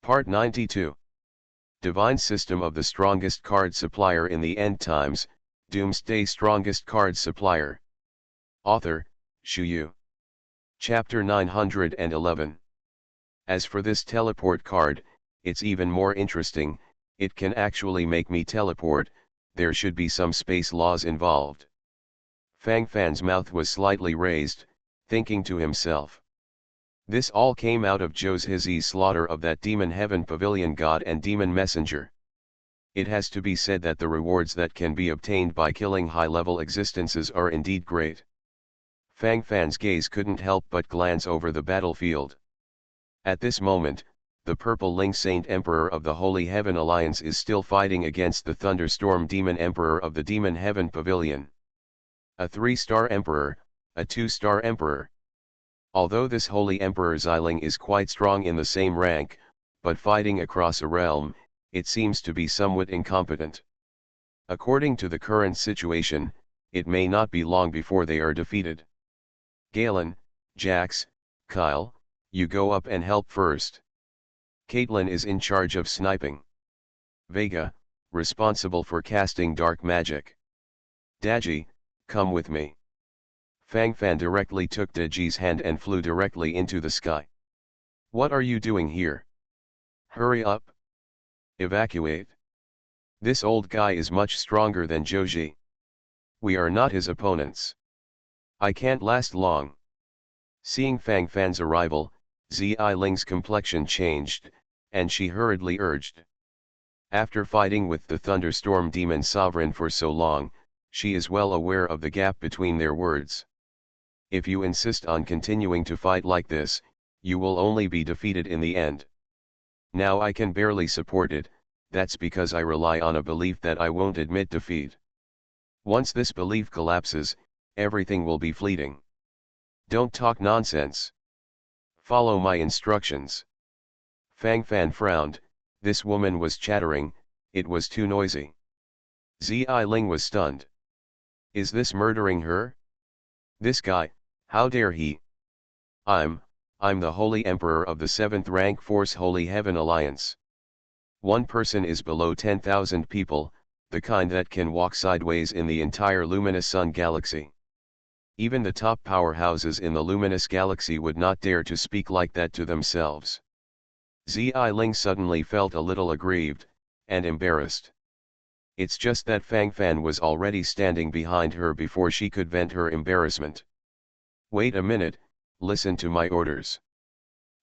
Part 92. Divine System of the Strongest Card Supplier in the End Times, Doomsday Strongest Card Supplier. Author, Shu Yu. Chapter 911. As for this teleport card, it's even more interesting. It can actually make me teleport. There should be some space laws involved. Fang Fan's mouth was slightly raised, thinking to himself. This all came out of Zhou Zi's slaughter of that demon heaven pavilion god and demon messenger. It has to be said that the rewards that can be obtained by killing high-level existences are indeed great. Fang Fan's gaze couldn't help but glance over the battlefield. At this moment, the Purple Ling Saint Emperor of the Holy Heaven Alliance is still fighting against the Thunderstorm Demon Emperor of the Demon Heaven Pavilion. A 3-star Emperor, a 2-star Emperor. Although this Holy Emperor Xiling is quite strong in the same rank, but fighting across a realm, it seems to be somewhat incompetent. According to the current situation, it may not be long before they are defeated. Galen, Jax, Kyle, you go up and help first. Caitlin is in charge of sniping. Vega, responsible for casting dark magic. Daji, come with me. Fang Fan directly took Daji's hand and flew directly into the sky. What are you doing here? Hurry up. Evacuate. This old guy is much stronger than Zhou. We are not his opponents. I can't last long. Seeing Fang Fan's arrival, Ziling's complexion changed, and she hurriedly urged. After fighting with the Thunderstorm Demon Sovereign for so long, she is well aware of the gap between their words. If you insist on continuing to fight like this, you will only be defeated in the end. Now I can barely support it, that's because I rely on a belief that I won't admit defeat. Once this belief collapses, everything will be fleeting. Don't talk nonsense. Follow my instructions. Fang Fan frowned. This woman was chattering, it was too noisy. Ziling was stunned. Is this murdering her? This guy, how dare he? I'm the Holy Emperor of the 7th rank Force Holy Heaven Alliance. One person is below 10,000 people, the kind that can walk sideways in the entire luminous sun galaxy. Even the top powerhouses in the luminous galaxy would not dare to speak like that to themselves. Ziling suddenly felt a little aggrieved, and embarrassed. It's just that Fang Fan was already standing behind her before she could vent her embarrassment. Wait a minute, listen to my orders.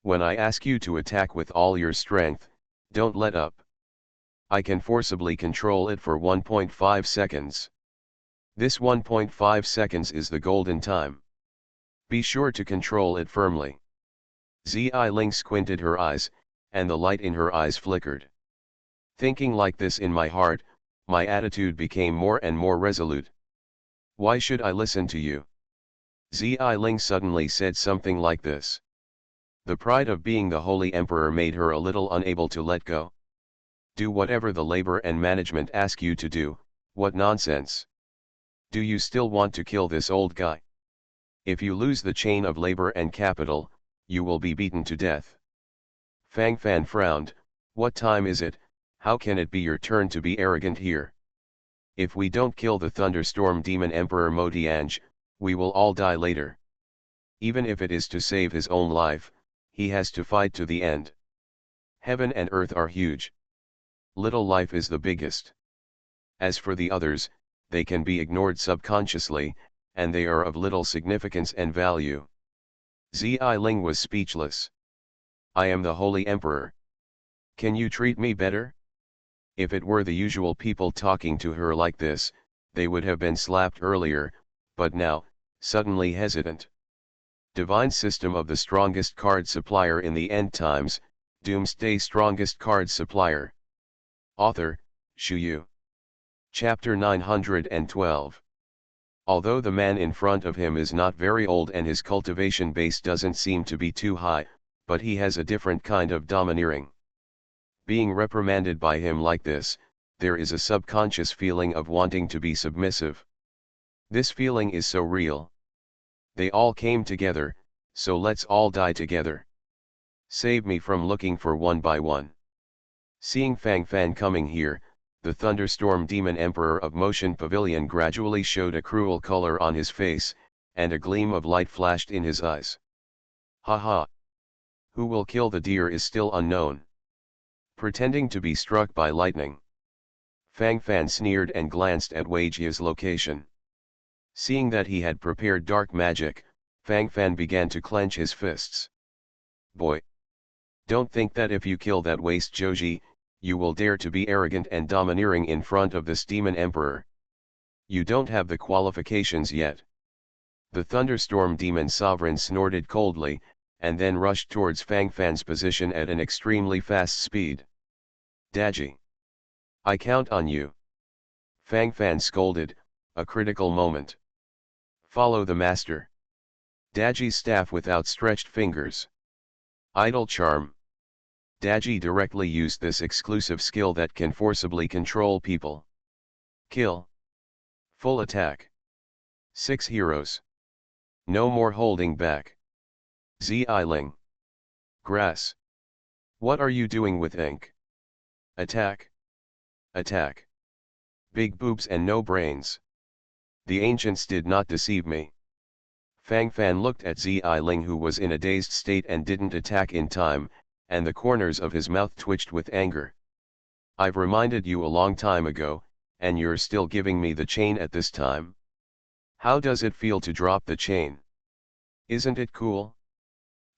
When I ask you to attack with all your strength, don't let up. I can forcibly control it for 1.5 seconds. This 1.5 seconds is the golden time. Be sure to control it firmly. Ziling squinted her eyes, and the light in her eyes flickered. Thinking like this in my heart, my attitude became more and more resolute. Why should I listen to you? Ziling suddenly said something like this. The pride of being the Holy Emperor made her a little unable to let go. Do whatever the labor and management ask you to do, what nonsense. Do you still want to kill this old guy? If you lose the chain of labor and capital, you will be beaten to death. Fang Fan frowned. What time is it? How can it be your turn to be arrogant here? If we don't kill the Thunderstorm Demon Emperor Motiange, we will all die later. Even if it is to save his own life, he has to fight to the end. Heaven and earth are huge. Little life is the biggest. As for the others, they can be ignored subconsciously, and they are of little significance and value. Ziling was speechless. I am the Holy Emperor. Can you treat me better? If it were the usual people talking to her like this, they would have been slapped earlier, but now, suddenly hesitant. Divine System of the Strongest Card Supplier in the End Times, Doomsday Strongest Card Supplier. Author, Shu Yu. Chapter 912. Although the man in front of him is not very old and his cultivation base doesn't seem to be too high, but he has a different kind of domineering. Being reprimanded by him like this, there is a subconscious feeling of wanting to be submissive. This feeling is so real. They all came together, so let's all die together. Save me from looking for one by one. Seeing Fang Fan coming here, the thunderstorm demon emperor of Motion Pavilion gradually showed a cruel color on his face, and a gleam of light flashed in his eyes. Ha ha! Who will kill the deer is still unknown. Pretending to be struck by lightning, Fang Fan sneered and glanced at Wei Jia's location. Seeing that he had prepared dark magic, Fang Fan began to clench his fists. Boy! Don't think that if you kill that waste Joji, you will dare to be arrogant and domineering in front of this demon emperor. You don't have the qualifications yet. The thunderstorm demon sovereign snorted coldly, and then rushed towards Fang Fan's position at an extremely fast speed. Daji! I count on you. Fang Fan scolded, a critical moment. Follow the master. Daji's staff with outstretched fingers. Idle charm. Daji directly used this exclusive skill that can forcibly control people. Kill. Full attack. 6 heroes. No more holding back. Ling. Grass. What are you doing with ink? Attack. Attack. Big boobs and no brains. The ancients did not deceive me. Fang Fan looked at Ling, who was in a dazed state and didn't attack in time, and the corners of his mouth twitched with anger. I've reminded you a long time ago, and you're still giving me the chain at this time. How does it feel to drop the chain? Isn't it cool?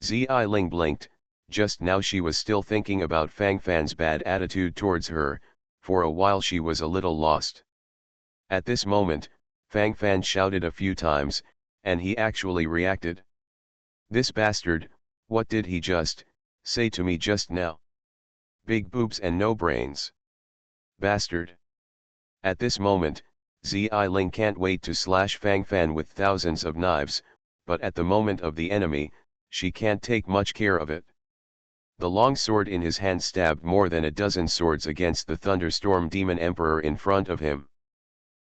Ling blinked. Just now she was still thinking about Fang Fan's bad attitude towards her. For a while she was a little lost. At this moment, Fang Fan shouted a few times, and he actually reacted. This bastard, what did he just say to me just now? Big boobs and no brains. Bastard. At this moment, Ling can't wait to slash Fang Fan with thousands of knives, but at the moment of the enemy, she can't take much care of it. The long sword in his hand stabbed more than a dozen swords against the thunderstorm demon emperor in front of him.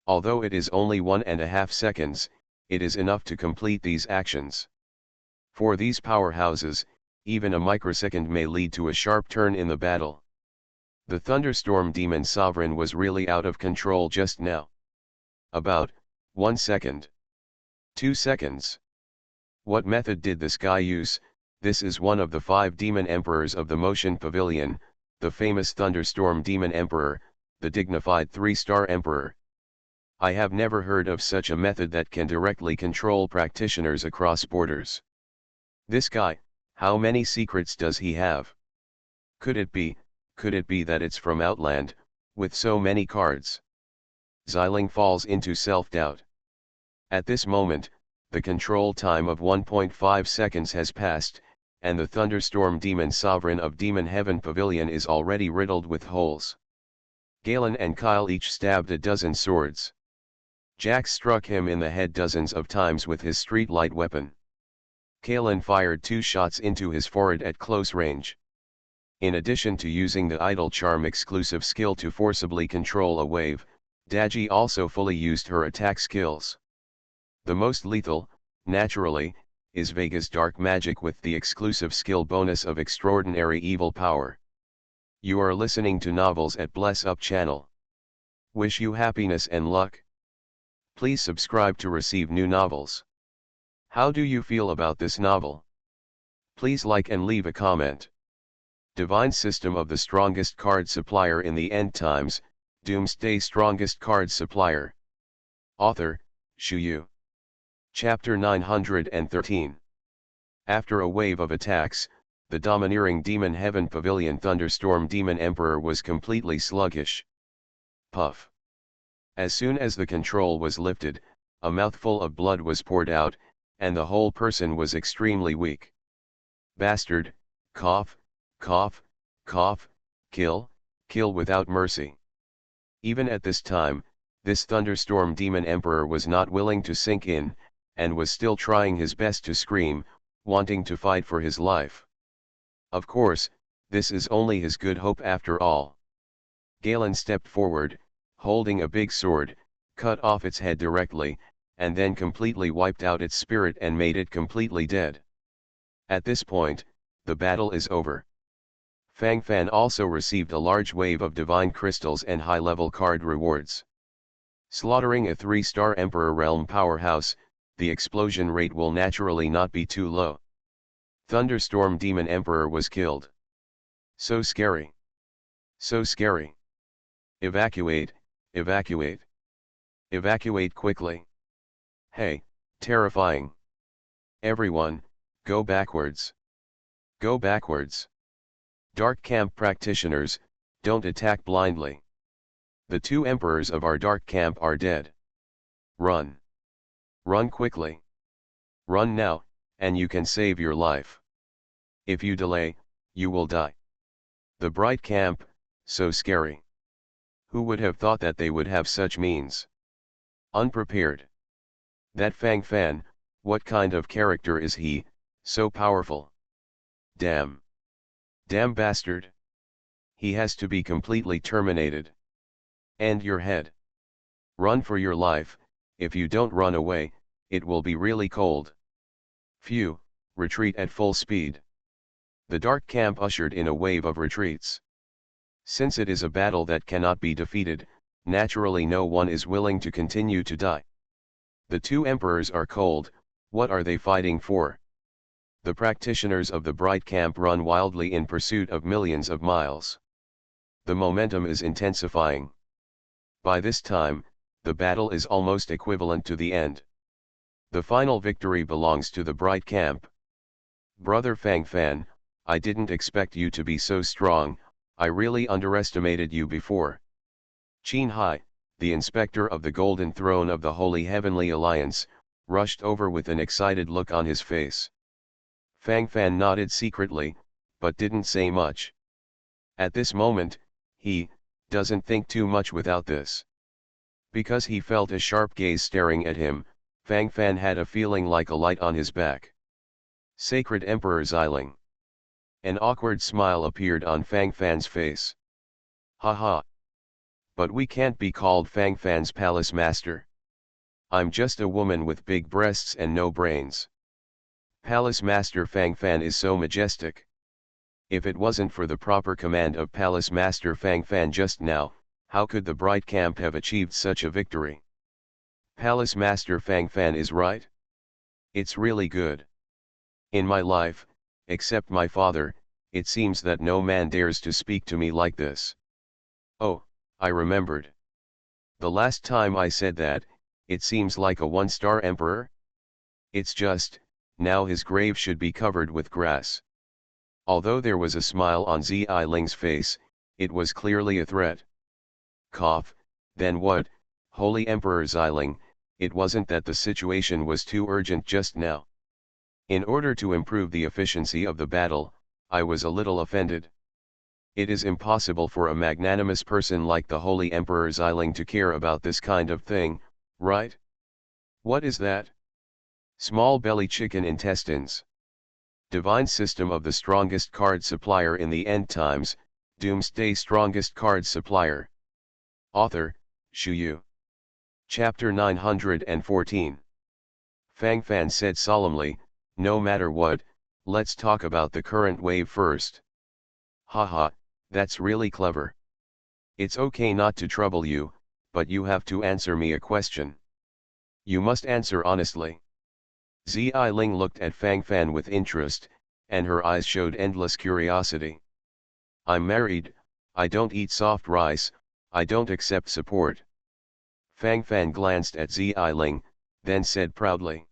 Although it is only 1.5 seconds, it is enough to complete these actions. For these powerhouses, even a microsecond may lead to a sharp turn in the battle. The thunderstorm demon sovereign was really out of control just now. About 1 second. 2 seconds. What method did this guy use? This is one of the 5 demon emperors of the Motion Pavilion, the famous thunderstorm demon emperor, the dignified 3-star emperor. I have never heard of such a method that can directly control practitioners across borders. This guy, how many secrets does he have? Could it be that it's from Outland, with so many cards? Ling falls into self-doubt. At this moment, the control time of 1.5 seconds has passed, and the thunderstorm demon sovereign of Demon Heaven Pavilion is already riddled with holes. Galen and Kyle each stabbed a dozen swords. Jax struck him in the head dozens of times with his streetlight weapon. Kalen fired 2 shots into his forehead at close range. In addition to using the Idle Charm exclusive skill to forcibly control a wave, Daji also fully used her attack skills. The most lethal, naturally, is Vega's dark magic with the exclusive skill bonus of extraordinary evil power. You are listening to Novels at Bless Up channel. Wish you happiness and luck. Please subscribe to receive new novels. How do you feel about this novel? Please like and leave a comment. Divine System of the Strongest Card Supplier in the End Times, Doomsday Strongest Card Supplier. Author, Shu Yu. Chapter 913. After a wave of attacks, the domineering Demon Heaven Pavilion Thunderstorm Demon Emperor was completely sluggish. Puff. As soon as the control was lifted, a mouthful of blood was poured out, and the whole person was extremely weak. Bastard, cough, cough, cough, kill, kill without mercy. Even at this time, this thunderstorm demon emperor was not willing to sink in, and was still trying his best to scream, wanting to fight for his life. Of course, this is only his good hope after all. Galen stepped forward, holding a big sword, cut off its head directly, and then completely wiped out its spirit and made it completely dead. At this point, the battle is over. Fang Fan also received a large wave of divine crystals and high-level card rewards. Slaughtering a 3-star Emperor Realm powerhouse, the explosion rate will naturally not be too low. Thunderstorm Demon Emperor was killed. So scary. So scary. Evacuate, evacuate. Evacuate quickly. Hey, terrifying. Everyone, go backwards. Go backwards. Dark Camp practitioners, don't attack blindly. The 2 emperors of our Dark Camp are dead. Run. Run quickly. Run now, and you can save your life. If you delay, you will die. The Bright Camp, so scary. Who would have thought that they would have such means? Unprepared. That Fang Fan, what kind of character is he, so powerful? Damn. Damn bastard. He has to be completely terminated. And your head. Run for your life, if you don't run away, it will be really cold. Phew, retreat at full speed. The Dark Camp ushered in a wave of retreats. Since it is a battle that cannot be defeated, naturally no one is willing to continue to die. The 2 emperors are cold, what are they fighting for? The practitioners of the Bright Camp run wildly in pursuit of millions of miles. The momentum is intensifying. By this time, the battle is almost equivalent to the end. The final victory belongs to the Bright Camp. Brother Fang Fan, I didn't expect you to be so strong, I really underestimated you before. Qin Hai, the inspector of the Golden Throne of the Holy Heavenly Alliance, rushed over with an excited look on his face. Fang Fan nodded secretly, but didn't say much. At this moment, he doesn't think too much without this. Because he felt a sharp gaze staring at him, Fang Fan had a feeling like a light on his back. Sacred Emperor Xiling. An awkward smile appeared on Fang Fan's face. Haha. But we can't be called Fang Fan's palace master. I'm just a woman with big breasts and no brains. Palace Master Fang Fan is so majestic. If it wasn't for the proper command of Palace Master Fang Fan just now, how could the Bright Camp have achieved such a victory? Palace Master Fang Fan is right. It's really good. In my life, except my father, it seems that no man dares to speak to me like this. Oh, I remembered. The last time I said that, it seems like a 1-star emperor? It's just, now his grave should be covered with grass. Although there was a smile on Xiailing's face, it was clearly a threat. Cough, then what, Holy Emperor Xiling, it wasn't that the situation was too urgent just now. In order to improve the efficiency of the battle, I was a little offended. It is impossible for a magnanimous person like the Holy Emperor Xiling to care about this kind of thing, right? What is that? Small belly chicken intestines. Divine system of the strongest card supplier in the end times, Doomsday strongest card supplier. Author, Shu Yu. Chapter 914. Fang Fan said solemnly, no matter what, let's talk about the current wave first. Haha, that's really clever. It's okay not to trouble you, but you have to answer me a question. You must answer honestly. Xialing looked at Fang Fan with interest, and her eyes showed endless curiosity. I'm married, I don't eat soft rice, I don't accept support. Fang Fan glanced at Xialing, then said proudly.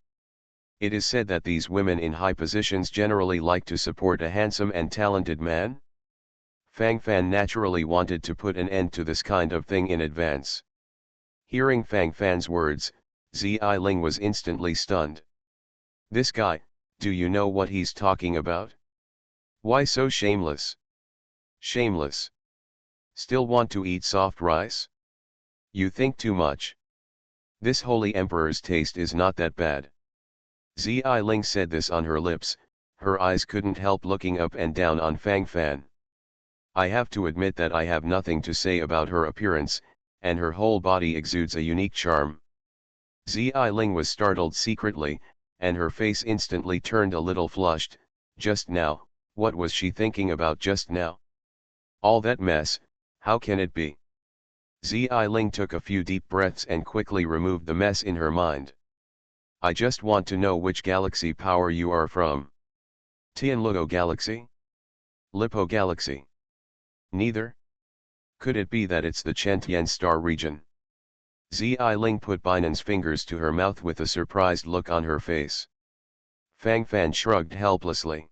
It is said that these women in high positions generally like to support a handsome and talented man? Fang Fan naturally wanted to put an end to this kind of thing in advance. Hearing Fang Fan's words, Xialing was instantly stunned. This guy, do you know what he's talking about? Why so shameless? Shameless. Still want to eat soft rice? You think too much. This holy emperor's taste is not that bad. Xialing said this on her lips, her eyes couldn't help looking up and down on Fang Fan. I have to admit that I have nothing to say about her appearance, and her whole body exudes a unique charm. Xialing was startled secretly, and her face instantly turned a little flushed. Just now, What was she thinking about just now? All that mess, how can it be? Zi Ling took a few deep breaths and quickly removed the mess in her mind. I just want to know which galaxy power you are from. Tianluo Galaxy? Lipo Galaxy? Neither? Could it be that it's the Chentian star region? Zi Ling put Binan's fingers to her mouth with a surprised look on her face. Fang Fan shrugged helplessly.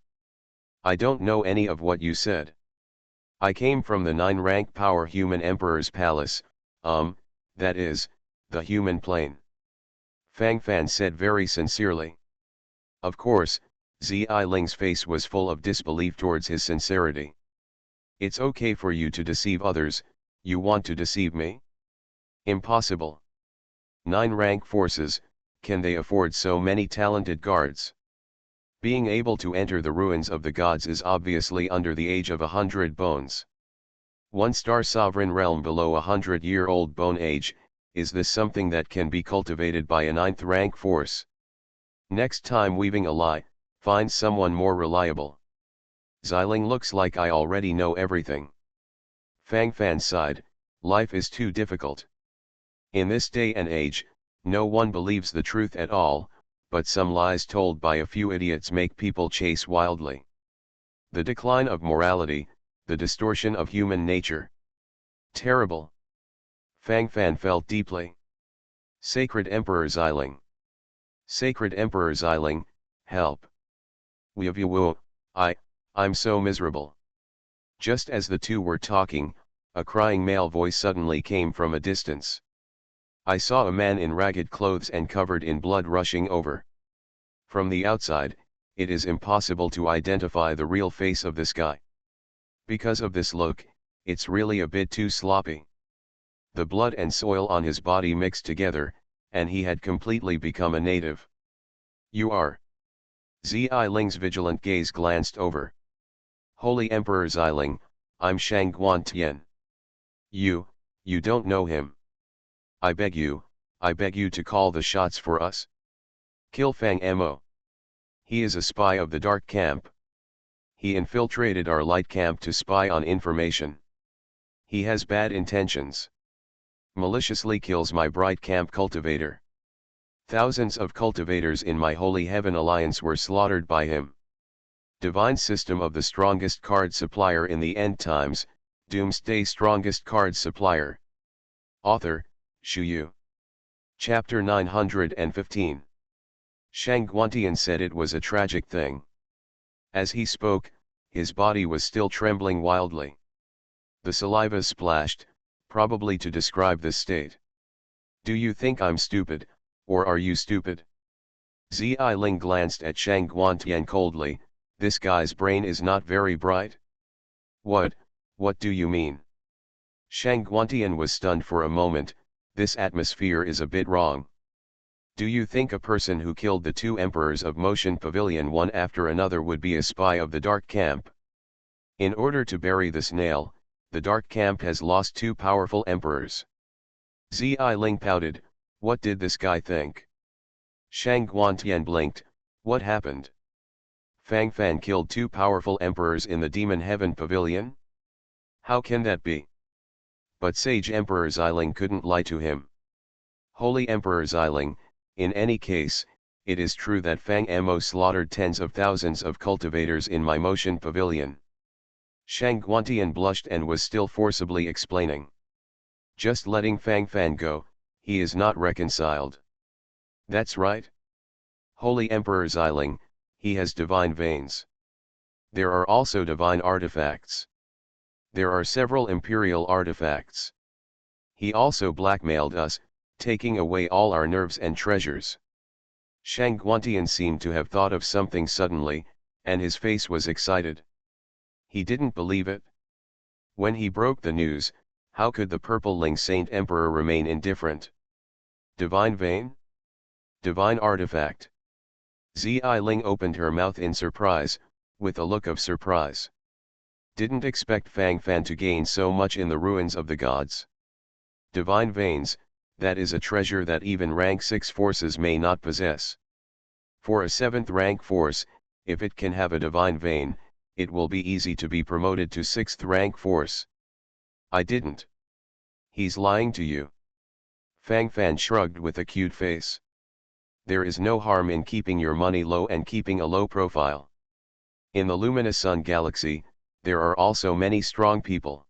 I don't know any of what you said. I came from the 9-rank power human emperor's palace, that is, the human plane. Fang Fan said very sincerely. Of course, Zi Ling's face was full of disbelief towards his sincerity. It's okay for you to deceive others, you want to deceive me? Impossible. 9-rank forces, can they afford so many talented guards? Being able to enter the ruins of the gods is obviously under the age of 100 bones. 1-star sovereign realm below 100-year-old bone age, is this something that can be cultivated by a 9th-rank force? Next time weaving a lie, find someone more reliable. Xiling looks like I already know everything. Fang Fan sighed, life is too difficult. In this day and age, no one believes the truth at all, but some lies told by a few idiots make people chase wildly. The decline of morality, the distortion of human nature. Terrible. Fang Fan felt deeply. Sacred Emperor Xiling. Sacred Emperor Xiling, help. I'm so miserable. Just as the two were talking, a crying male voice suddenly came from a distance. I saw a man in ragged clothes and covered in blood rushing over. From the outside, it is impossible to identify the real face of this guy. Because of this look, it's really a bit too sloppy. The blood and soil on his body mixed together, and he had completely become a native. You are. Zi Ling's vigilant gaze glanced over. Holy Emperor Xiling, I'm Shang Guantian. You don't know him. I beg you to call the shots for us. Kill Fang Mo. He is a spy of the Dark Camp. He infiltrated our light camp to spy on information. He has bad intentions. Maliciously kills my bright camp cultivator. Thousands of cultivators in my Holy Heaven Alliance were slaughtered by him. Divine system of the strongest card supplier in the end times, Doomsday strongest card supplier. Author, Shu Yu. Chapter 915. Shang Guantian said it was a tragic thing. As he spoke, his body was still trembling wildly. The saliva splashed, probably to describe this state. Do you think I'm stupid, or are you stupid? Zi Ling glanced at Shang Guantian coldly, this guy's brain is not very bright. What do you mean? Shang Guantian was stunned for a moment, this atmosphere is a bit wrong. Do you think a person who killed the 2 emperors of Motion Pavilion one after another would be a spy of the Dark Camp? In order to bury this nail, the Dark Camp has lost 2 powerful emperors. Zi Ling pouted, what did this guy think? Shang Guantian blinked, what happened? Fang Fan killed 2 powerful emperors in the Demon Heaven Pavilion? How can that be? But Sage Emperor Xiling couldn't lie to him. Holy Emperor Xiling, in any case, it is true that Fang Mo slaughtered tens of thousands of cultivators in my Motion Pavilion. Shang Guantian blushed and was still forcibly explaining. Just letting Fang Fan go, he is not reconciled. That's right. Holy Emperor Xiling, he has divine veins. There are also divine artifacts. There are several imperial artifacts. He also blackmailed us, taking away all our nerves and treasures. Shang Guantian seemed to have thought of something suddenly, and his face was excited. He didn't believe it. When he broke the news, how could the Purple Ling Saint Emperor remain indifferent? Divine vein? Divine artifact. Zi Ling opened her mouth in surprise, with a look of surprise. Didn't expect Fang Fan to gain so much in the ruins of the gods. Divine veins, that is a treasure that even rank 6 forces may not possess. For a 7th rank force, if it can have a divine vein, it will be easy to be promoted to 6th rank force. I didn't. He's lying to you. Fang Fan shrugged with a cute face. There is no harm in keeping your money low and keeping a low profile. In the luminous Sun galaxy, there are also many strong people.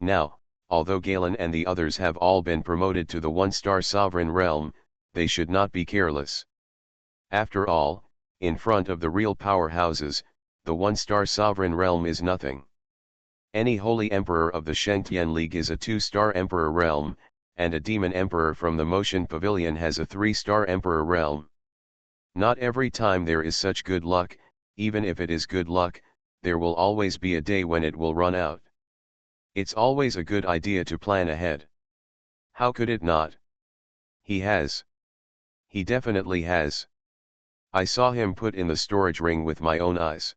Now, although Galen and the others have all been promoted to the 1-star sovereign realm, they should not be careless. After all, in front of the real powerhouses, the 1-star sovereign realm is nothing. Any holy emperor of the Shengtian League is a 2-star emperor realm, and a demon emperor from the Motion Pavilion has a 3-star emperor realm. Not every time there is such good luck, even if it is good luck, there will always be a day when it will run out. It's always a good idea to plan ahead. How could it not? He has. He definitely has. I saw him put in the storage ring with my own eyes.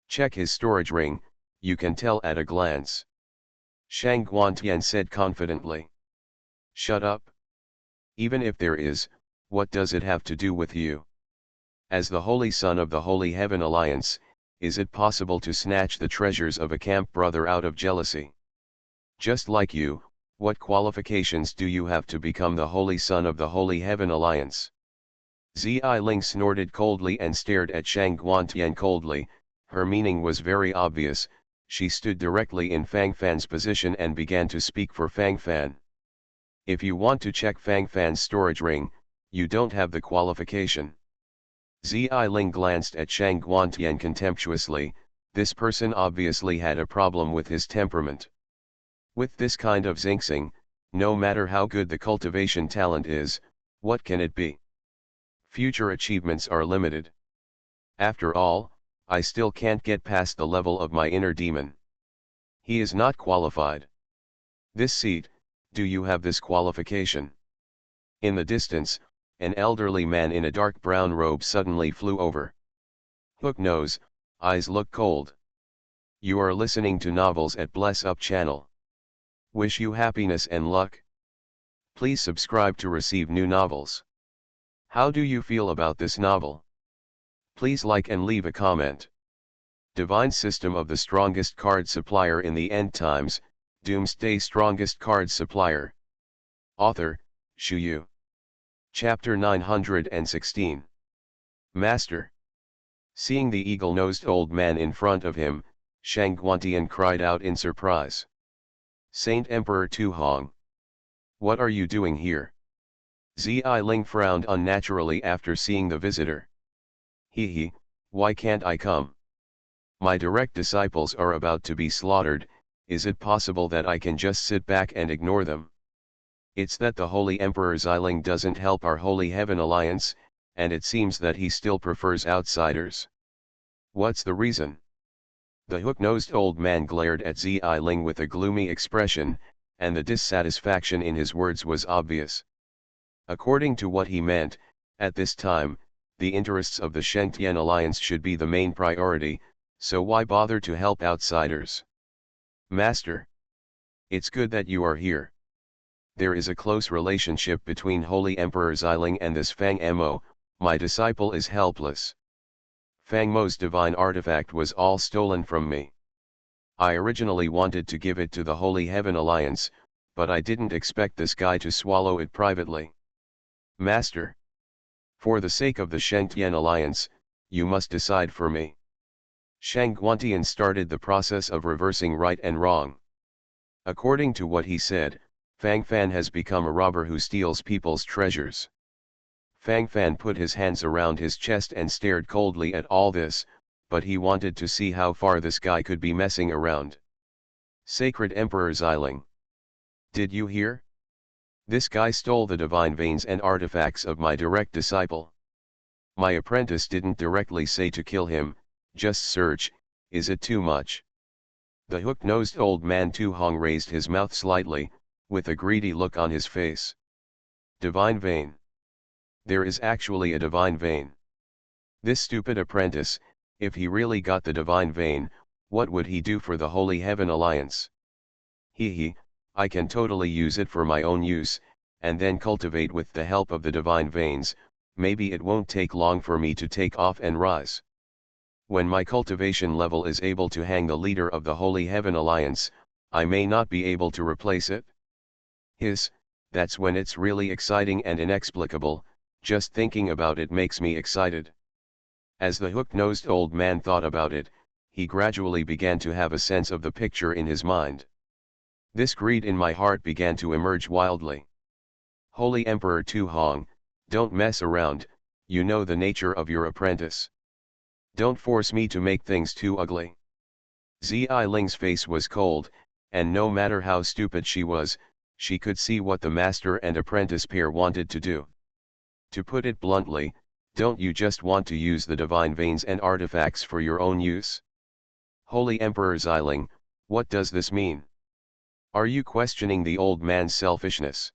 Check his storage ring, you can tell at a glance. Shang Guantian said confidently. Shut up. Even if there is, what does it have to do with you? As the Holy Son of the Holy Heaven Alliance, is it possible to snatch the treasures of a camp brother out of jealousy? Just like you, what qualifications do you have to become the Holy Son of the Holy Heaven Alliance? Zi Ling snorted coldly and stared at Shang Guantian coldly. Her meaning was very obvious. She stood directly in Fang Fan's position and began to speak for Fang Fan. If you want to check Fang Fan's storage ring, you don't have the qualification. Zi Ling glanced at Shang Guantian contemptuously. This person obviously had a problem with his temperament. With this kind of xingxing, no matter how good the cultivation talent is, what can it be? Future achievements are limited. After all, I still can't get past the level of my inner demon. He is not qualified. This seat, do you have this qualification? In the distance, an elderly man in a dark brown robe suddenly flew over. Hook nose, eyes look cold. You are listening to novels at Bless Up channel. Wish you happiness and luck. Please subscribe to receive new novels. How do you feel about this novel? Please like and leave a comment. Divine System of the Strongest Card Supplier in the End Times, Doomsday Strongest Card Supplier. Author, Shu Yu. Chapter 916. Master. Seeing the eagle-nosed old man in front of him, Shang Guantian cried out in surprise. Saint Emperor Tu Hong. What are you doing here? Zi Ling frowned unnaturally after seeing the visitor. He, why can't I come? My direct disciples are about to be slaughtered, is it possible that I can just sit back and ignore them? It's that the Holy Emperor Xiling doesn't help our Holy Heaven Alliance, and it seems that he still prefers outsiders. What's the reason? The hook-nosed old man glared at Zi Ling with a gloomy expression, and the dissatisfaction in his words was obvious. According to what he meant, at this time, the interests of the Shengtian Alliance should be the main priority, so why bother to help outsiders? Master. It's good that you are here. There is a close relationship between Holy Emperor Xiling and this Fang Mo, my disciple is helpless. Fang Mo's divine artifact was all stolen from me. I originally wanted to give it to the Holy Heaven Alliance, but I didn't expect this guy to swallow it privately. Master. For the sake of the Shengtian Alliance, you must decide for me. Shang Guantian started the process of reversing right and wrong. According to what he said, Fang Fan has become a robber who steals people's treasures. Fang Fan put his hands around his chest and stared coldly at all this, but he wanted to see how far this guy could be messing around. Sacred Emperor Xiling. Did you hear? This guy stole the divine veins and artifacts of my direct disciple. My apprentice didn't directly say to kill him, just search, is it too much? The hook-nosed old man Tu Hong raised his mouth slightly, with a greedy look on his face. Divine vein. There is actually a divine vein. This stupid apprentice, if he really got the divine vein, what would he do for the Holy Heaven Alliance? I can totally use it for my own use, and then cultivate with the help of the divine veins, maybe it won't take long for me to take off and rise. When my cultivation level is able to hang the leader of the Holy Heaven Alliance, I may not be able to replace it. That's when it's really exciting and inexplicable, just thinking about it makes me excited. As the hook-nosed old man thought about it, he gradually began to have a sense of the picture in his mind. This greed in my heart began to emerge wildly. Holy Emperor Tu Hong, don't mess around, you know the nature of your apprentice. Don't force me to make things too ugly. Zi Ling's face was cold, and no matter how stupid she was, she could see what the master and apprentice pair wanted to do. To put it bluntly, don't you just want to use the divine veins and artifacts for your own use? Holy Emperor Xiling, what does this mean? Are you questioning the old man's selfishness?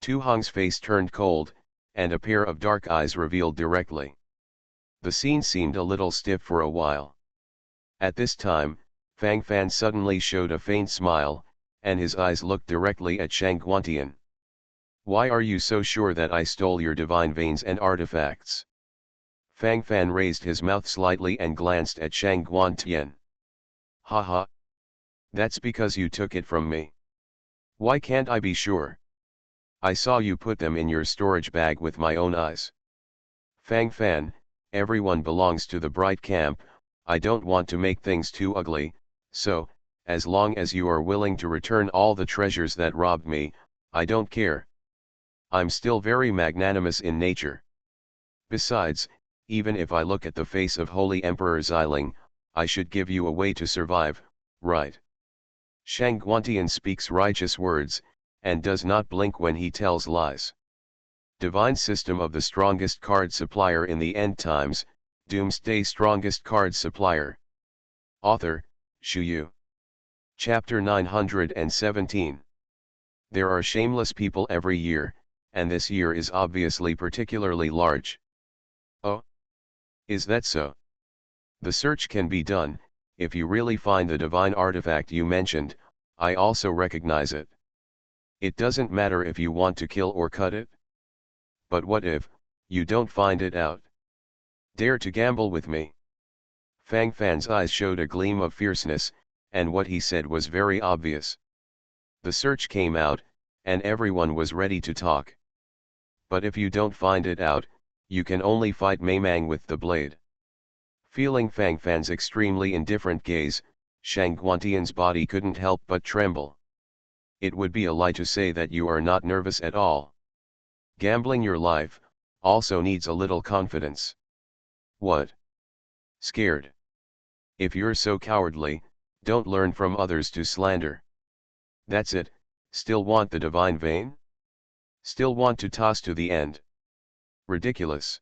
Tu Hong's face turned cold, and a pair of dark eyes revealed directly. The scene seemed a little stiff for a while. At this time, Fang Fan suddenly showed a faint smile, and his eyes looked directly at Shang Guantian. Why are you so sure that I stole your divine veins and artifacts? Fang Fan raised his mouth slightly and glanced at Shang Guantian. Haha. That's because you took it from me. Why can't I be sure? I saw you put them in your storage bag with my own eyes. Fang Fan, everyone belongs to the bright camp, I don't want to make things too ugly, so, as long as you are willing to return all the treasures that robbed me, I don't care. I'm still very magnanimous in nature. Besides, even if I look at the face of Holy Emperor Xiling, I should give you a way to survive, right? Shang Guantian speaks righteous words, and does not blink when he tells lies. Divine System of the Strongest Card Supplier in the End Times, Doomsday Strongest Card Supplier. Author, Shu Yu. Chapter 917. There are shameless people every year, and this year is obviously particularly large. Oh? Is that so? The search can be done, if you really find the divine artifact you mentioned, I also recognize it. It doesn't matter if you want to kill or cut it. But what if, you don't find it out? Dare to gamble with me? Fang Fan's eyes showed a gleam of fierceness, and what he said was very obvious. The search came out, and everyone was ready to talk. But if you don't find it out, you can only fight Maimang with the blade. Feeling Fang Fan's extremely indifferent gaze, Shang Guantian's body couldn't help but tremble. It would be a lie to say that you are not nervous at all. Gambling your life, also needs a little confidence. What? Scared? If you're so cowardly, don't learn from others to slander. That's it, still want the divine vein? Still want to toss to the end? Ridiculous.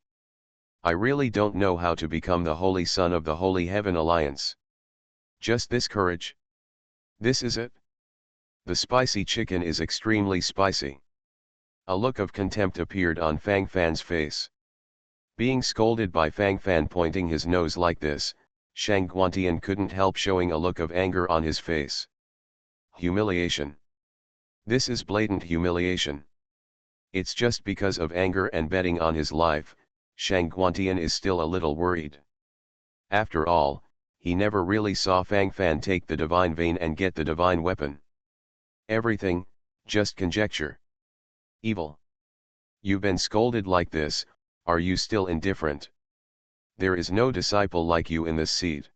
I really don't know how to become the holy son of the Holy Heaven Alliance. Just this courage? This is it? The spicy chicken is extremely spicy. A look of contempt appeared on Fang Fan's face. Being scolded by Fang Fan pointing his nose like this, Shang Guantian couldn't help showing a look of anger on his face. Humiliation. This is blatant humiliation. It's just because of anger and betting on his life, Shang Guantian is still a little worried. After all, he never really saw Fang Fan take the divine vein and get the divine weapon. Everything, just conjecture. Evil. You've been scolded like this, are you still indifferent? There is no disciple like you in this seat.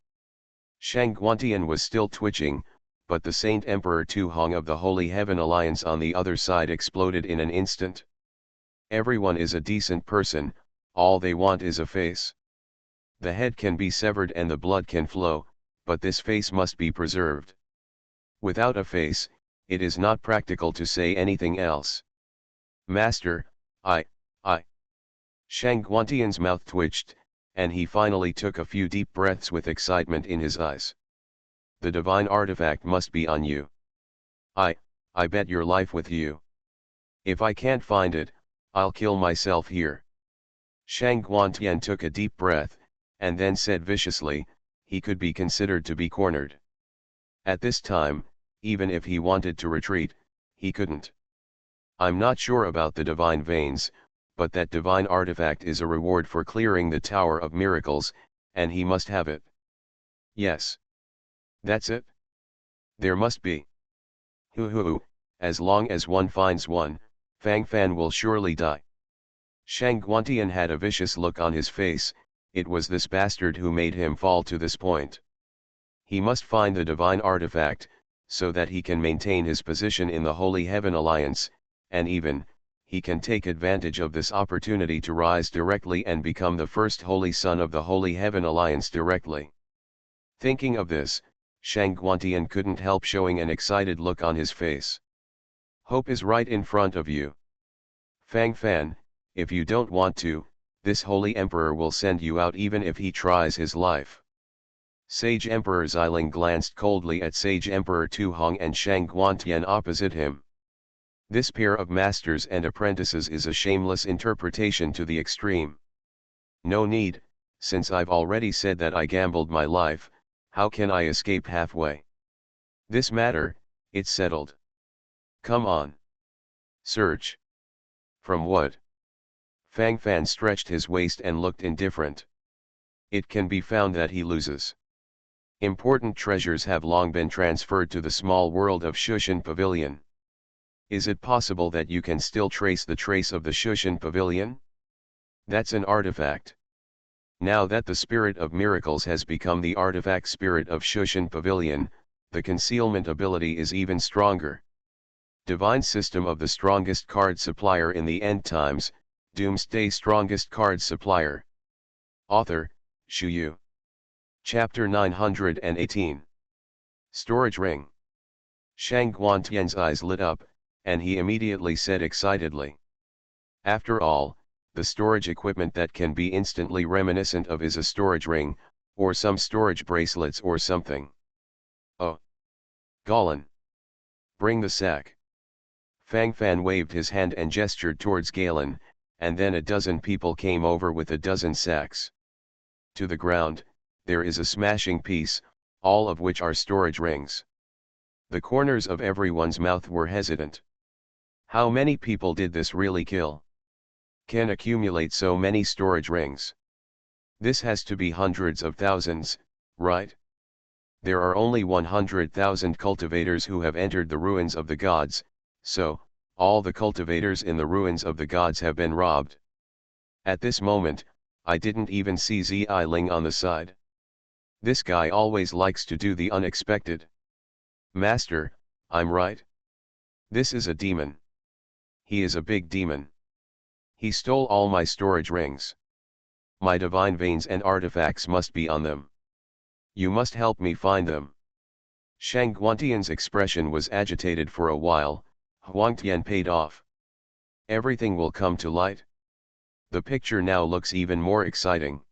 Shang Guantian was still twitching, but the Saint Emperor Tu Hong of the Holy Heaven Alliance on the other side exploded in an instant. Everyone is a decent person, all they want is a face. The head can be severed and the blood can flow, but this face must be preserved. Without a face, it is not practical to say anything else. Master, I. Shang Guantian's mouth twitched, and he finally took a few deep breaths with excitement in his eyes. The divine artifact must be on you. I bet your life with you. If I can't find it, I'll kill myself here. Shang Guantian took a deep breath, and then said viciously, he could be considered to be cornered. At this time, even if he wanted to retreat, he couldn't. I'm not sure about the divine veins, but that divine artifact is a reward for clearing the Tower of Miracles, and he must have it. Yes. That's it. There must be. Hoo, as long as one finds one, Fang Fan will surely die. Shang Guantian had a vicious look on his face. It was this bastard who made him fall to this point. He must find the divine artifact, so that he can maintain his position in the Holy Heaven Alliance, and even, he can take advantage of this opportunity to rise directly and become the first Holy Son of the Holy Heaven Alliance directly. Thinking of this, Shang Guantian couldn't help showing an excited look on his face. Hope is right in front of you. Fang Fan, if you don't want to, this Holy Emperor will send you out even if he tries his life. Sage Emperor Xiling glanced coldly at Sage Emperor Tu Hong and Shang Guantian opposite him. This pair of masters and apprentices is a shameless interpretation to the extreme. No need, since I've already said that I gambled my life, how can I escape halfway? This matter, it's settled. Come on. Search. From what? Fang Fan stretched his waist and looked indifferent. It can be found that he loses. Important treasures have long been transferred to the small world of Shushan Pavilion. Is it possible that you can still trace the trace of the Shushan Pavilion? That's an artifact. Now that the Spirit of Miracles has become the artifact spirit of Shushan Pavilion, the concealment ability is even stronger. Divine System of the Strongest Card Supplier in the End Times, Doomsday Strongest Card Supplier. Author, Shu Yu. Chapter 918. Storage Ring. Shang Guantian's eyes lit up, and he immediately said excitedly. After all, the storage equipment that can be instantly reminiscent of is a storage ring, or some storage bracelets or something. Oh. Galen. Bring the sack. Fang Fan waved his hand and gestured towards Galen, and then a dozen people came over with a dozen sacks. To the ground, there is a smashing piece, all of which are storage rings. The corners of everyone's mouth were hesitant. How many people did this really kill? Can accumulate so many storage rings? This has to be hundreds of thousands, right? There are only 100,000 cultivators who have entered the ruins of the gods, so, all the cultivators in the ruins of the gods have been robbed. At this moment, I didn't even see Xiling on the side. This guy always likes to do the unexpected. Master, I'm right. This is a demon. He is a big demon. He stole all my storage rings. My divine veins and artifacts must be on them. You must help me find them. Shang Guantian's expression was agitated for a while. Huangtian paid off. Everything will come to light. The picture now looks even more exciting.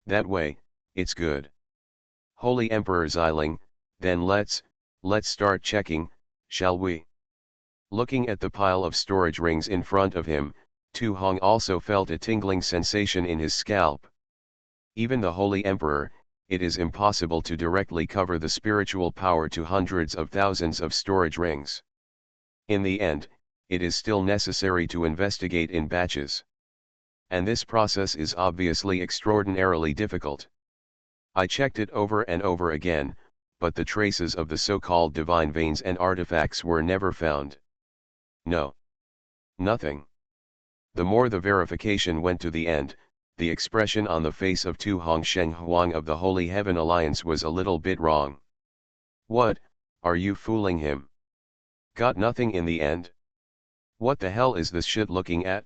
That way, it's good. Holy Emperor Xiling, then let's start checking, shall we? Looking at the pile of storage rings in front of him, Tu Hong also felt a tingling sensation in his scalp. Even the Holy Emperor, it is impossible to directly cover the spiritual power to hundreds of thousands of storage rings. In the end, it is still necessary to investigate in batches. And this process is obviously extraordinarily difficult. I checked it over and over again, but the traces of the so-called divine veins and artifacts were never found. No. Nothing. The more the verification went to the end, the expression on the face of Tu Hong Sheng Huang of the Holy Heaven Alliance was a little bit wrong. What, are you fooling him? Got nothing in the end? What the hell is this shit looking at?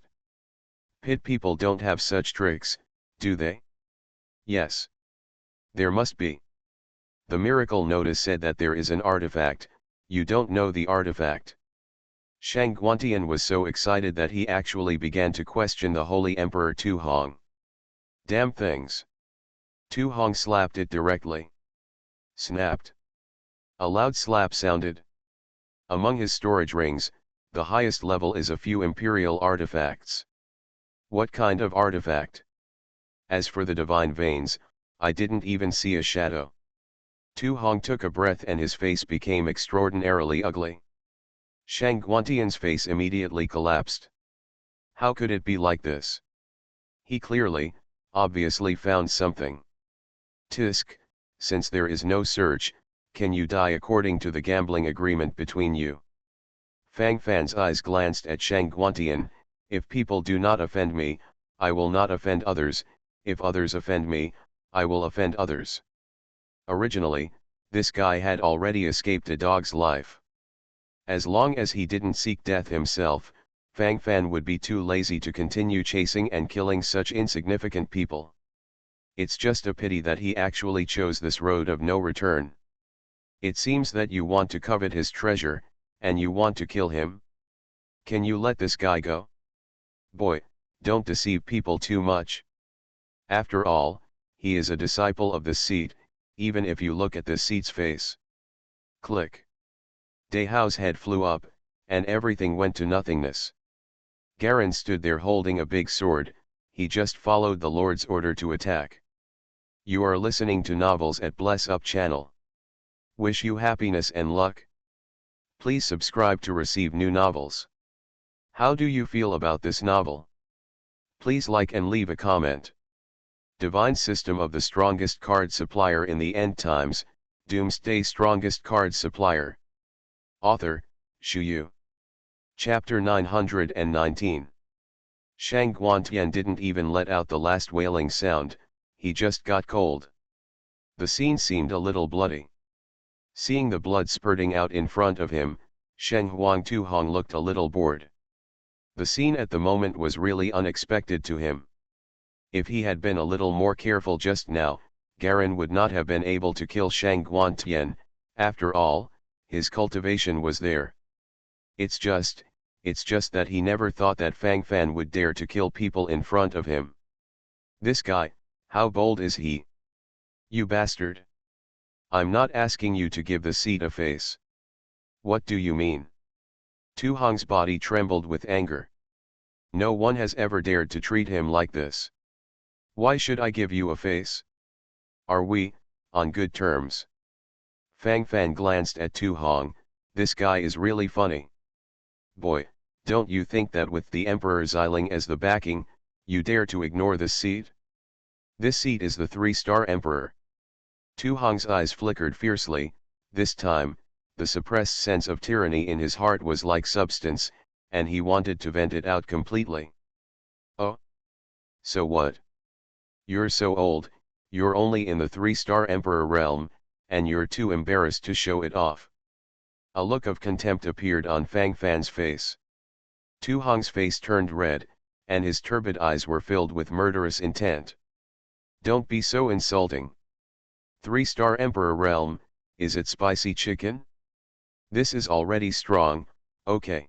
Pit people don't have such tricks, do they? Yes. There must be. The miracle notice said that there is an artifact, you don't know the artifact. Shang Guantian was so excited that he actually began to question the Holy Emperor Tu Hong. Damn things. Tu Hong slapped it directly. Snapped. A loud slap sounded. Among his storage rings, the highest level is a few imperial artifacts. What kind of artifact? As for the divine veins, I didn't even see a shadow. Tu Hong took a breath and his face became extraordinarily ugly. Shang Guantian's face immediately collapsed. How could it be like this? He clearly, obviously found something. Tisk, since there is no search, can you die according to the gambling agreement between you? Fang Fan's eyes glanced at Shang Guantian. If people do not offend me, I will not offend others, if others offend me, I will offend others. Originally, this guy had already escaped a dog's life. As long as he didn't seek death himself, Fang Fan would be too lazy to continue chasing and killing such insignificant people. It's just a pity that he actually chose this road of no return. It seems that you want to covet his treasure, and you want to kill him? Can you let this guy go? Boy, don't deceive people too much. After all, he is a disciple of this seat, even if you look at this seat's face. Click. Dehao's head flew up, and everything went to nothingness. Garen stood there holding a big sword. He just followed the Lord's order to attack. You are listening to Novels at Bless Up channel. Wish you happiness and luck. Please subscribe to receive new novels. How do you feel about this novel? Please like and leave a comment. Divine System of the Strongest Card Supplier in the End Times, Doomsday Strongest Card Supplier. Author, Shu Yu. Chapter 919. Shang Guantian didn't even let out the last wailing sound, he just got cold. The scene seemed a little bloody. Seeing the blood spurting out in front of him, Sheng Huang Tuhong looked a little bored. The scene at the moment was really unexpected to him. If he had been a little more careful just now, Garen would not have been able to kill Shang Guantian. After all, his cultivation was there. It's just that he never thought that Fang Fan would dare to kill people in front of him. This guy, how bold is he? You bastard! I'm not asking you to give the seat a face. What do you mean? Tu Hong's body trembled with anger. No one has ever dared to treat him like this. Why should I give you a face? Are we on good terms? Fang Fan glanced at Tu Hong. This guy is really funny. Boy, don't you think that with the Emperor Xiling as the backing, you dare to ignore this seat? This seat is the 3-star Emperor. Tu Hong's eyes flickered fiercely. This time, the suppressed sense of tyranny in his heart was like substance, and he wanted to vent it out completely. Oh? So what? You're so old, you're only in the 3-star Emperor realm, and you're too embarrassed to show it off. A look of contempt appeared on Fang Fan's face. Tu Hong's face turned red, and his turbid eyes were filled with murderous intent. Don't be so insulting. 3-star Emperor realm, is it spicy chicken? This is already strong, okay.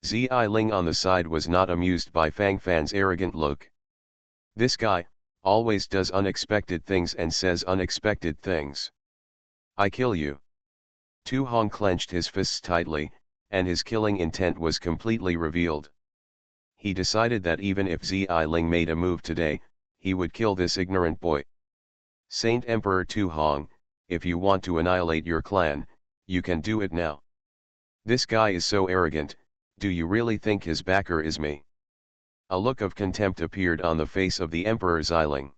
Zi Ling on the side was not amused by Fang Fan's arrogant look. This guy, always does unexpected things and says unexpected things. I kill you. Tu Hong clenched his fists tightly, and his killing intent was completely revealed. He decided that even if Zi Ling made a move today, he would kill this ignorant boy. Saint Emperor Tu Hong, if you want to annihilate your clan, you can do it now. This guy is so arrogant, do you really think his backer is me? A look of contempt appeared on the face of the Emperor Xiling.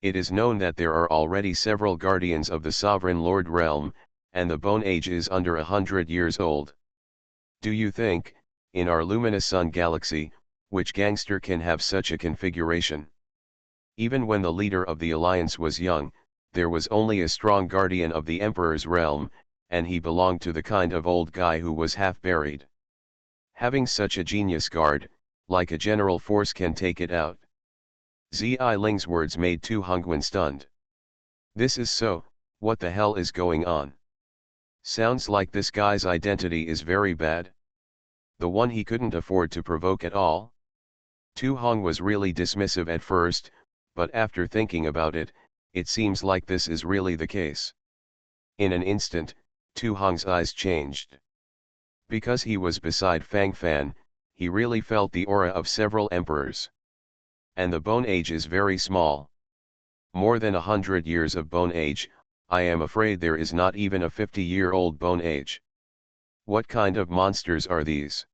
It is known that there are already several guardians of the Sovereign Lord realm, and the Bone Age is under 100 years old. Do you think, in our luminous sun galaxy, which gangster can have such a configuration? Even when the leader of the alliance was young, there was only a strong guardian of the Emperor's realm, and he belonged to the kind of old guy who was half buried. Having such a genius guard, like a general force can take it out. Zi Ling's words made Tu Hongwen stunned. This is so, what the hell is going on? Sounds like this guy's identity is very bad. The one he couldn't afford to provoke at all? Tu Hong was really dismissive at first, but after thinking about it, it seems like this is really the case. In an instant, Tu Hong's eyes changed. Because he was beside Fang Fan, he really felt the aura of several emperors. And the Bone Age is very small. More than 100 years of Bone Age, I am afraid there is not even a 50-year-old Bone Age. What kind of monsters are these?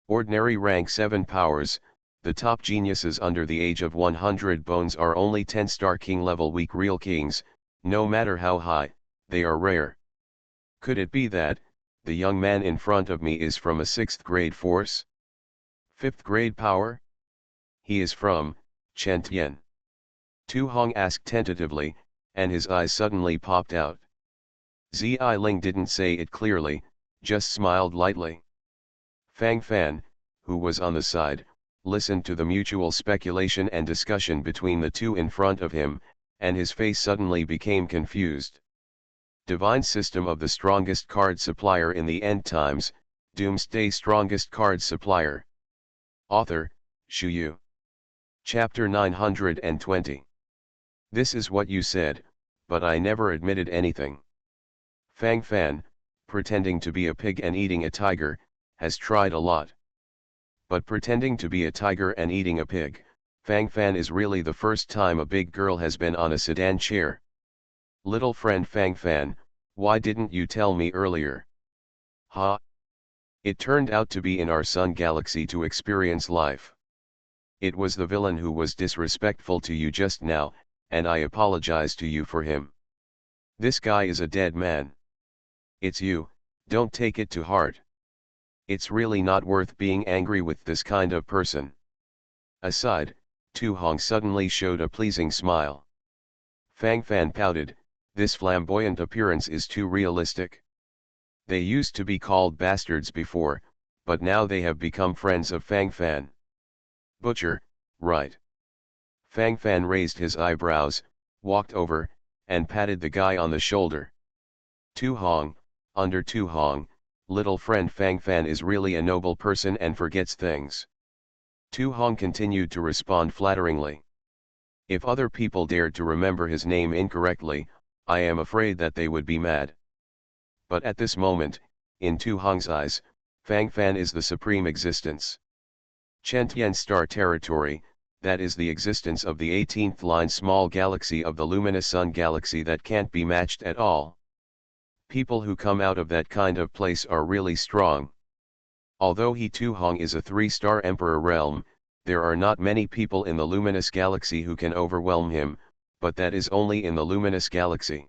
Ordinary rank 7 powers, The top geniuses under the age of 100 bones are only 10-star king level weak real kings, no matter how high, they are rare. Could it be that, the young man in front of me is from a 6th grade force? 5th grade power? He is from, Chen Tian. Tu Hong asked tentatively, and his eyes suddenly popped out. Zi Ling didn't say it clearly, just smiled lightly. Fang Fan, who was on the side, listened to the mutual speculation and discussion between the two in front of him, and his face suddenly became confused. Divine System of the Strongest Card Supplier in the End Times, Doomsday Strongest Card Supplier. Author, Shu Yu. Chapter 920. This is what you said, but I never admitted anything. Fang Fan, pretending to be a pig and eating a tiger, has tried a lot. But pretending to be a tiger and eating a pig, Fang Fan is really the first time a big girl has been on a sedan chair. Little friend Fang Fan, why didn't you tell me earlier? Ha! It turned out to be in our sun galaxy to experience life. It was the villain who was disrespectful to you just now, and I apologize to you for him. This guy is a dead man. It's you, don't take it to heart. It's really not worth being angry with this kind of person. Aside, Tu Hong suddenly showed a pleasing smile. Fang Fan pouted, this flamboyant appearance is too realistic. They used to be called bastards before, but now they have become friends of Fang Fan. Butcher, right. Fang Fan raised his eyebrows, walked over, and patted the guy on the shoulder. Tu Hong, under Tu Hong, little friend Fang Fan is really a noble person and forgets things. Tu Hong continued to respond flatteringly. If other people dared to remember his name incorrectly, I am afraid that they would be mad. But at this moment, in Tu Hong's eyes, Fang Fan is the supreme existence. Chen Tian star territory, that is the existence of the 18th line small galaxy of the luminous sun galaxy that can't be matched at all. People who come out of that kind of place are really strong. Although he Tu Hong is a 3-star emperor realm, there are not many people in the luminous galaxy who can overwhelm him, but that is only in the luminous galaxy.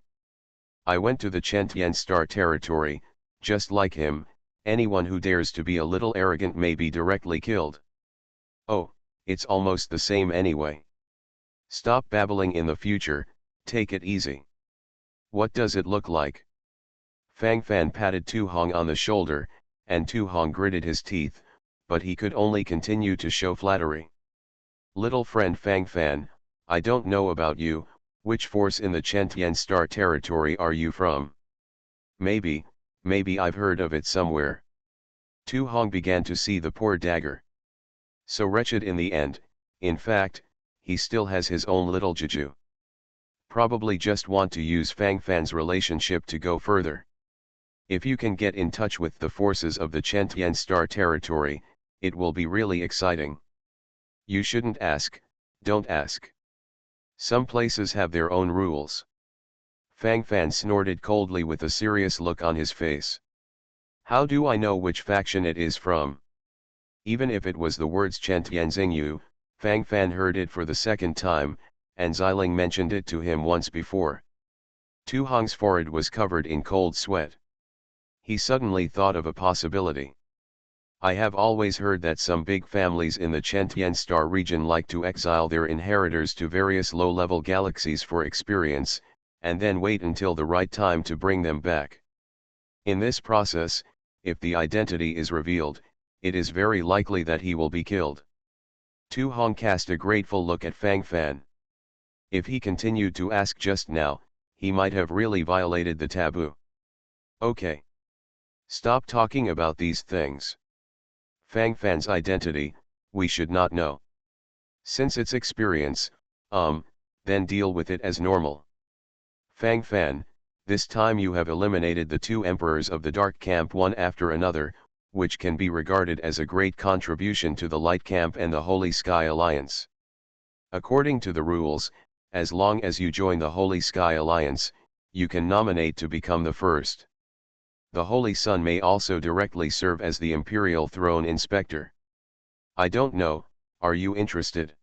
I went to the Chen Tian star territory, just like him, anyone who dares to be a little arrogant may be directly killed. Oh, it's almost the same anyway. Stop babbling in the future, take it easy. What does it look like? Fang Fan patted Tu Hong on the shoulder, and Tu Hong gritted his teeth, but he could only continue to show flattery. Little friend Fang Fan, I don't know about you, which force in the Chen Tian star territory are you from? Maybe I've heard of it somewhere. Tu Hong began to see the poor dagger. So wretched in the end, in fact, he still has his own little juju. Probably just want to use Fang Fan's relationship to go further. If you can get in touch with the forces of the Chen Tian star territory, it will be really exciting. You shouldn't ask, don't ask. Some places have their own rules. Fang Fan snorted coldly with a serious look on his face. How do I know which faction it is from? Even if it was the words Chen Tian Xingyu, Fang Fan heard it for the second time, and Xiling mentioned it to him once before. Tu Hong's forehead was covered in cold sweat. He suddenly thought of a possibility. I have always heard that some big families in the Chen Tian star region like to exile their inheritors to various low-level galaxies for experience, and then wait until the right time to bring them back. In this process, if the identity is revealed, it is very likely that he will be killed. Tu Hong cast a grateful look at Fang Fan. If he continued to ask just now, he might have really violated the taboo. Okay. Stop talking about these things. Fang Fan's identity, we should not know. Since it's experience, then deal with it as normal. Fang Fan, this time you have eliminated the two emperors of the Dark Camp one after another, which can be regarded as a great contribution to the Light Camp and the Holy Sky Alliance. According to the rules, as long as you join the Holy Sky Alliance, you can nominate to become the first. The Holy Sun may also directly serve as the Imperial Throne Inspector. I don't know, Are you interested?